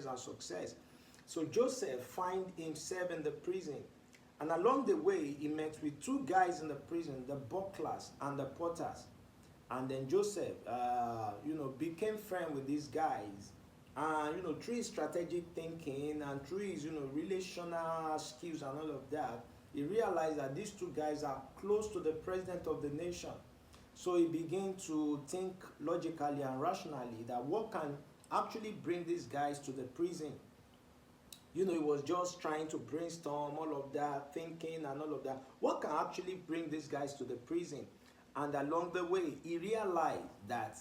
progress and success. So Joseph find himself in the prison, and along the way he met with two guys in the prison, the butlers and the porters. And then Joseph, became friend with these guys. And through his strategic thinking and through his relational skills and all of that, he realized that these two guys are close to the president of the nation. So he began to think logically and rationally that what can actually bring these guys to the prison. He was just trying to brainstorm all of that, thinking and all of that. What can actually bring these guys to the prison? And along the way, he realized that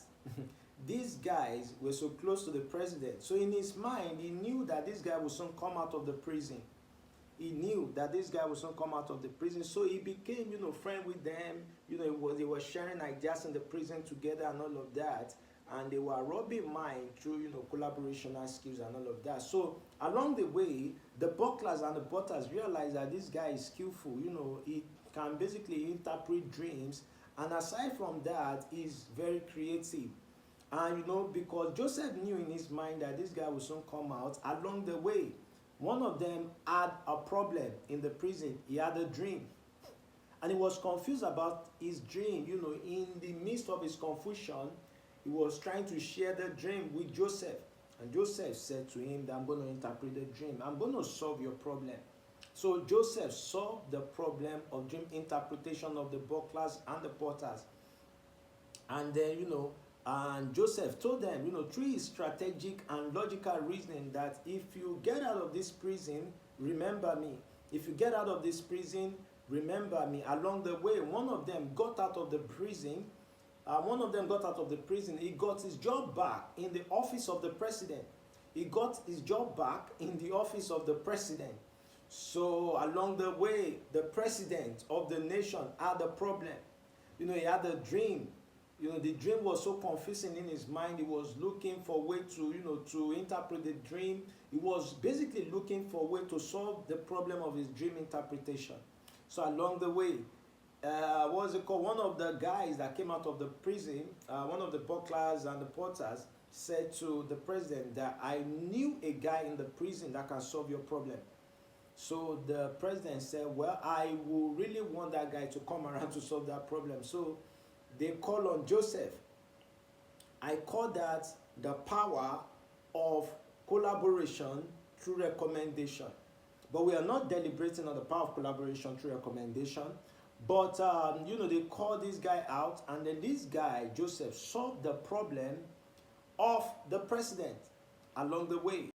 these guys were so close to the president. So in his mind, he knew that this guy would soon come out of the prison. He knew that this guy would soon come out of the prison. So he became, friend with them. They were sharing ideas in the prison together and all of that. And they were rubbing mind through, collaborational skills and all of that. So along the way, the butlers and the porters realized that this guy is skillful. He can basically interpret dreams. And aside from that, he's very creative. And because Joseph knew in his mind that this guy will soon come out, along the way, one of them had a problem in the prison. He had a dream. And he was confused about his dream. In the midst of his confusion, he was trying to share the dream with Joseph. And Joseph said to him that I'm going to interpret the dream. I'm going to solve your problem. So Joseph solved the problem of dream interpretation of the butlers and the porters. And then, and Joseph told them, through his strategic and logical reasoning that if you get out of this prison, remember me. If you get out of this prison, remember me. Along the way, one of them got out of the prison. He got his job back in the office of the president. He got his job back in the office of the president. So along the way, the president of the nation had a problem. He had a dream. The dream was so confusing in his mind. He was looking for a way to interpret the dream. He was basically looking for a way to solve the problem of his dream interpretation. So along the way, one of the guys that came out of the prison, one of the butlers and the porters, said to the president that I knew a guy in the prison that can solve your problem. So the president said, well, I will really want that guy to come around to solve that problem. So they call on Joseph. I call that the power of collaboration through recommendation. But we are not deliberating on the power of collaboration through recommendation. But, they call this guy out, and then this guy, Joseph, solved the problem of the president along the way.